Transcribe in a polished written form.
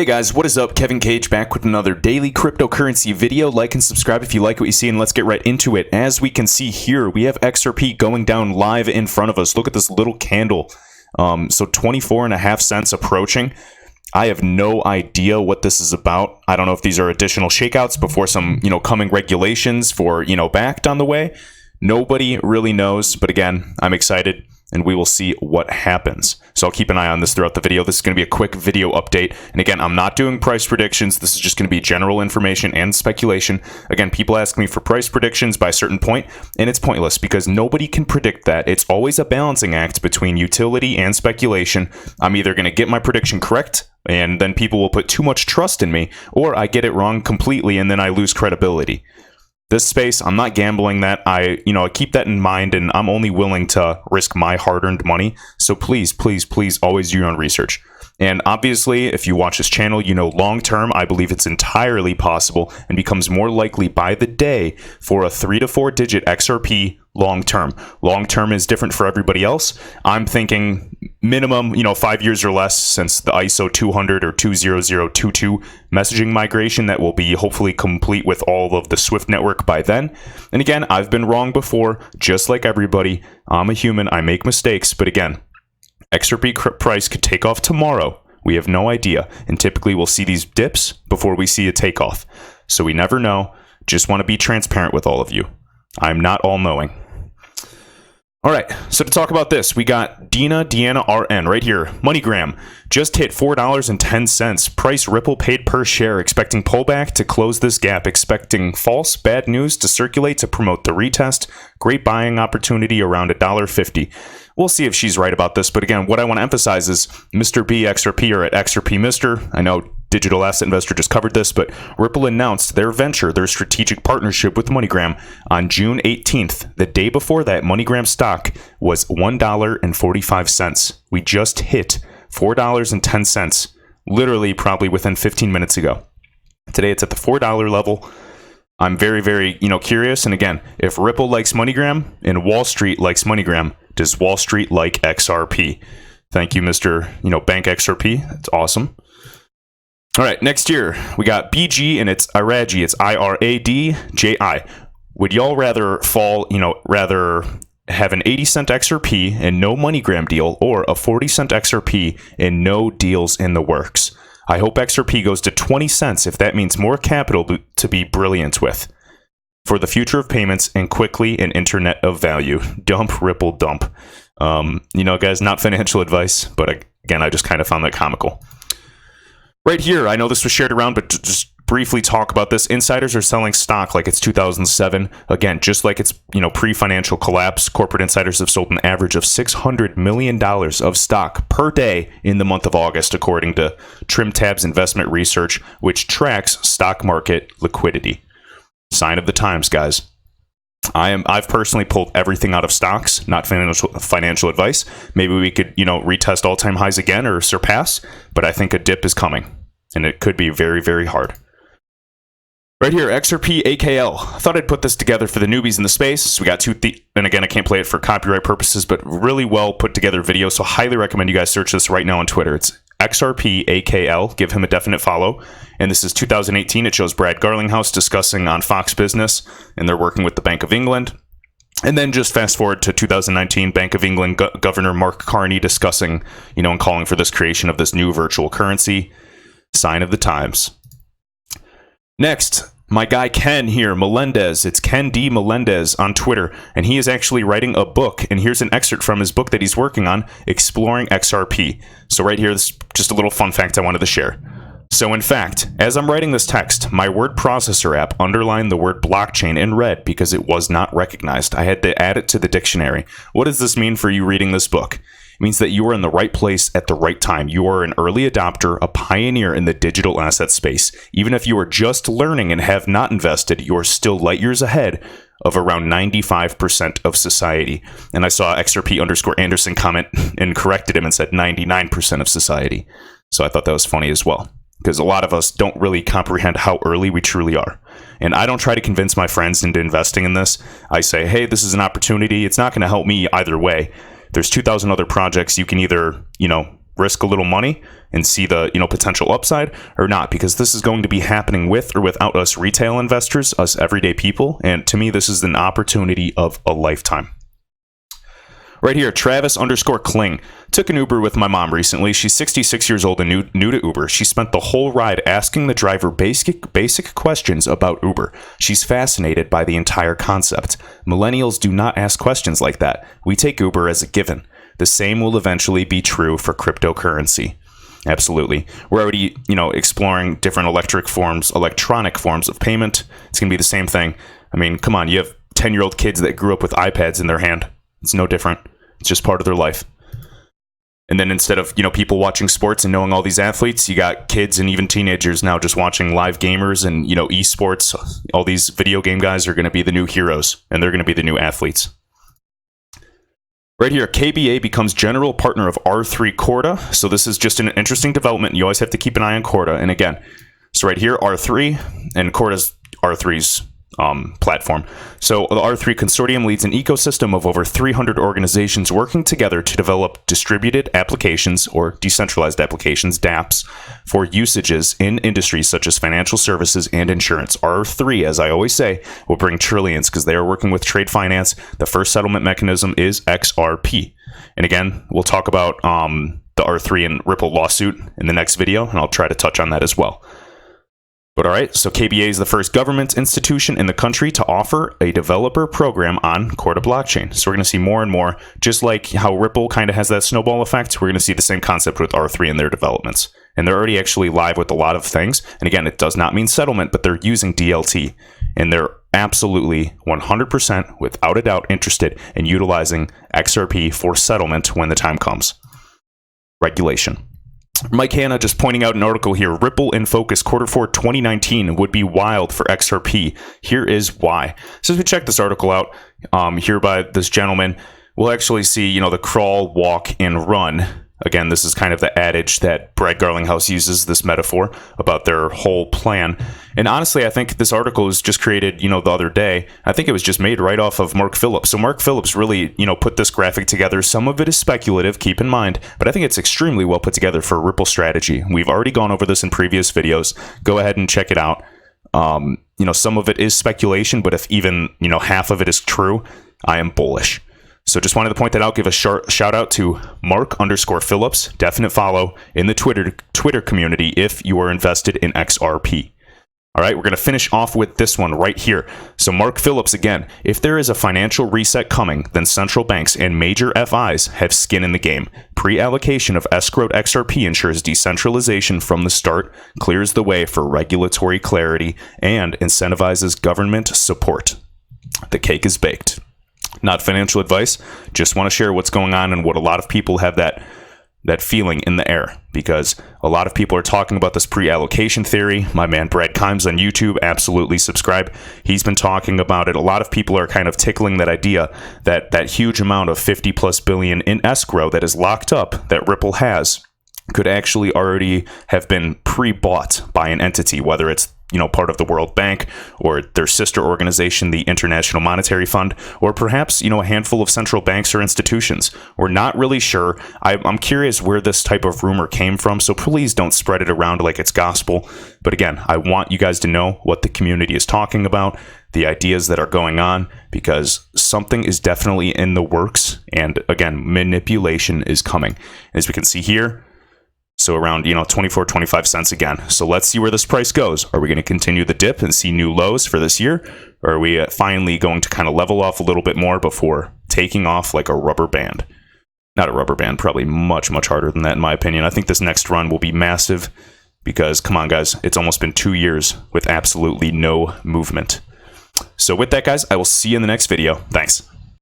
Hey guys, what is up? Kevin Cage back with another daily cryptocurrency video. Like and subscribe if you like what you see, and let's get right into it. As we can see here, we have XRP going down live in front of us. Look at this little candle. So 24.5 cents approaching. I have no idea what this is about. I don't know if these are additional shakeouts before some, coming regulations for, backed on the way. Nobody really knows, but again, I'm excited and we will see what happens. So I'll keep an eye on this throughout the video. This is going to be a quick video update. And again, I'm not doing price predictions. This is just going to be general information and speculation. Again, people ask me for price predictions by a certain point, and it's pointless because nobody can predict that. It's always a balancing act between utility and speculation. I'm either going to get my prediction correct, and then people will put too much trust in me, or I get it wrong completely, and then I lose credibility. This space, I'm not gambling that. I keep that in mind, and I'm only willing to risk my hard-earned money. So please, please, please always do your own research. And obviously, if you watch this channel, long-term, I believe it's entirely possible and becomes more likely by the day for a 3 to 4 digit XRP long-term. Long-term is different for everybody else. I'm thinking minimum, 5 years or less since the ISO 200 or 20022 messaging migration that will be hopefully complete with all of the Swift network by then. And again, I've been wrong before, just like everybody. I'm a human, I make mistakes, but again, XRP price could take off tomorrow. We have no idea. And typically we'll see these dips before we see a takeoff. So we never know. Just want to be transparent with all of you. I'm not all-knowing. All right, so to talk about this, we got Deanna RN right here. MoneyGram just hit $4.10. Price Ripple paid per share, expecting pullback to close this gap, expecting false bad news to circulate to promote the retest. Great buying opportunity around $1.50. We'll see if she's right about this, but again, what I want to emphasize is Mr. B XRP or at XRP Mr. I know Digital Asset Investor just covered this, but Ripple announced their strategic partnership with MoneyGram on June 18th. The day before that, MoneyGram stock was $1.45. We just hit $4.10, literally probably within 15 minutes ago. Today it's at the $4 level. I'm very, very, curious. And again, if Ripple likes MoneyGram and Wall Street likes MoneyGram, does Wall Street like XRP? Thank you, Mr. Bank XRP. That's awesome. All right, next year we got BG and it's Iragi. It's IRADJI. Would y'all rather rather have an 80-cent XRP and no MoneyGram deal, or a 40-cent XRP and no deals in the works? I hope XRP goes to 20 cents if that means more capital to be brilliant with. For the future of payments and quickly an internet of value. Dump, Ripple, dump. Guys, not financial advice, but again, I just kind of found that comical. Right here, I know this was shared around, but just briefly talk about this. Insiders are selling stock like it's 2007. Again, just like it's, pre-financial collapse, corporate insiders have sold an average of $600 million of stock per day in the month of August, according to TrimTab's investment research, which tracks stock market liquidity. Sign of the times, guys. I've personally pulled everything out of stocks, not financial advice. Maybe we could, retest all-time highs again or surpass, but I think a dip is coming, and it could be very, very hard. Right here, XRP AKL. I thought I'd put this together for the newbies in the space. So we got and again, I can't play it for copyright purposes, but really well put together video. So highly recommend you guys search this right now on Twitter. It's XRP AKL. Give him a definite follow. And this is 2018. It shows Brad Garlinghouse discussing on Fox Business, and they're working with the Bank of England. And then just fast forward to 2019, Bank of England Governor Mark Carney discussing, and calling for this creation of this new virtual currency. Sign of the times. Next, my guy Ken here, Melendez. It's Ken D. Melendez on Twitter, and he is actually writing a book. And here's an excerpt from his book that he's working on, Exploring XRP. So right here, this is just a little fun fact I wanted to share. So in fact, as I'm writing this text, my word processor app underlined the word blockchain in red because it was not recognized. I had to add it to the dictionary. What does this mean for you reading this book? It means that you are in the right place at the right time. You are an early adopter, a pioneer in the digital asset space. Even if you are just learning and have not invested, you are still light years ahead of around 95% of society. And I saw XRP_Anderson comment and corrected him and said 99% of society. So I thought that was funny as well, because a lot of us don't really comprehend how early we truly are. And I don't try to convince my friends into investing in this. I say, hey, this is an opportunity. It's not going to help me either way. There's 2,000 other projects. You can either, risk a little money and see the, potential upside or not, because this is going to be happening with or without us retail investors, us everyday people. And to me, this is an opportunity of a lifetime. Right here, Travis_Kling. Took an Uber with my mom recently. She's 66 years old and new to Uber. She spent the whole ride asking the driver basic questions about Uber. She's fascinated by the entire concept. Millennials do not ask questions like that. We take Uber as a given. The same will eventually be true for cryptocurrency. Absolutely. We're already, exploring different electronic forms of payment. It's going to be the same thing. I mean, come on, you have 10-year-old kids that grew up with iPads in their hand. It's no different. It's just part of their life. And then instead of, people watching sports and knowing all these athletes, you got kids and even teenagers now just watching live gamers and, esports. All these video game guys are going to be the new heroes, and they're going to be the new athletes. Right here, KBA becomes general partner of R3 Corda. So this is just an interesting development. You always have to keep an eye on Corda. And again, so right here, R3, and Corda's R3's platform. So the R3 consortium leads an ecosystem of over 300 organizations working together to develop distributed applications or decentralized applications, dApps, for usages in industries such as financial services and insurance. R3, as I always say, will bring trillions because they are working with trade finance. The first settlement mechanism is XRP. And again, we'll talk about the R3 and Ripple lawsuit in the next video, and I'll try to touch on that as well. But all right, so KBA is the first government institution in the country to offer a developer program on Corda blockchain. So we're going to see more and more, just like how Ripple kind of has that snowball effect, we're going to see the same concept with R3 and their developments. And they're already actually live with a lot of things. And again, it does not mean settlement, but they're using DLT. And they're absolutely 100% without a doubt interested in utilizing XRP for settlement when the time comes. Regulation. Mike Hanna just pointing out an article here. Ripple in focus Q4 2019 would be wild for XRP. Here is why. So as we check this article out here by this gentleman, we'll actually see, the crawl, walk, and run. Again, this is kind of the adage that Brad Garlinghouse uses, this metaphor about their whole plan. And honestly, I think this article was just created, the other day. I think it was just made right off of Mark Phillips. So Mark Phillips really, put this graphic together. Some of it is speculative, keep in mind, but I think it's extremely well put together for Ripple strategy. We've already gone over this in previous videos. Go ahead and check it out. Some of it is speculation, but if even, half of it is true, I am bullish. So just wanted to point that out. Give a shout out to Mark_Phillips. Definite follow in the Twitter community if you are invested in XRP. All right, we're going to finish off with this one right here. So Mark Phillips again. If there is a financial reset coming, then central banks and major FIs have skin in the game. Pre-allocation of escrowed XRP ensures decentralization from the start, clears the way for regulatory clarity, and incentivizes government support. The cake is baked. Not financial advice, just want to share what's going on and what a lot of people have that feeling in the air, because a lot of people are talking about this pre-allocation theory. My man Brad Kimes on YouTube, absolutely subscribe. He's been talking about it. A lot of people are kind of tickling that idea that that huge amount of 50 plus billion in escrow that is locked up that Ripple has could actually already have been pre-bought by an entity, whether it's part of the World Bank or their sister organization, the International Monetary Fund, or perhaps, a handful of central banks or institutions. We're not really sure. I'm curious where this type of rumor came from, so please don't spread it around like it's gospel. But again, I want you guys to know what the community is talking about, the ideas that are going on, because something is definitely in the works. And again, manipulation is coming. As we can see here, so around, 24, 25 cents again. So let's see where this price goes. Are we going to continue the dip and see new lows for this year? Or are we finally going to kind of level off a little bit more before taking off like a rubber band? Not a rubber band, probably much, much harder than that in my opinion. I think this next run will be massive because, come on guys, it's almost been 2 years with absolutely no movement. So with that guys, I will see you in the next video. Thanks.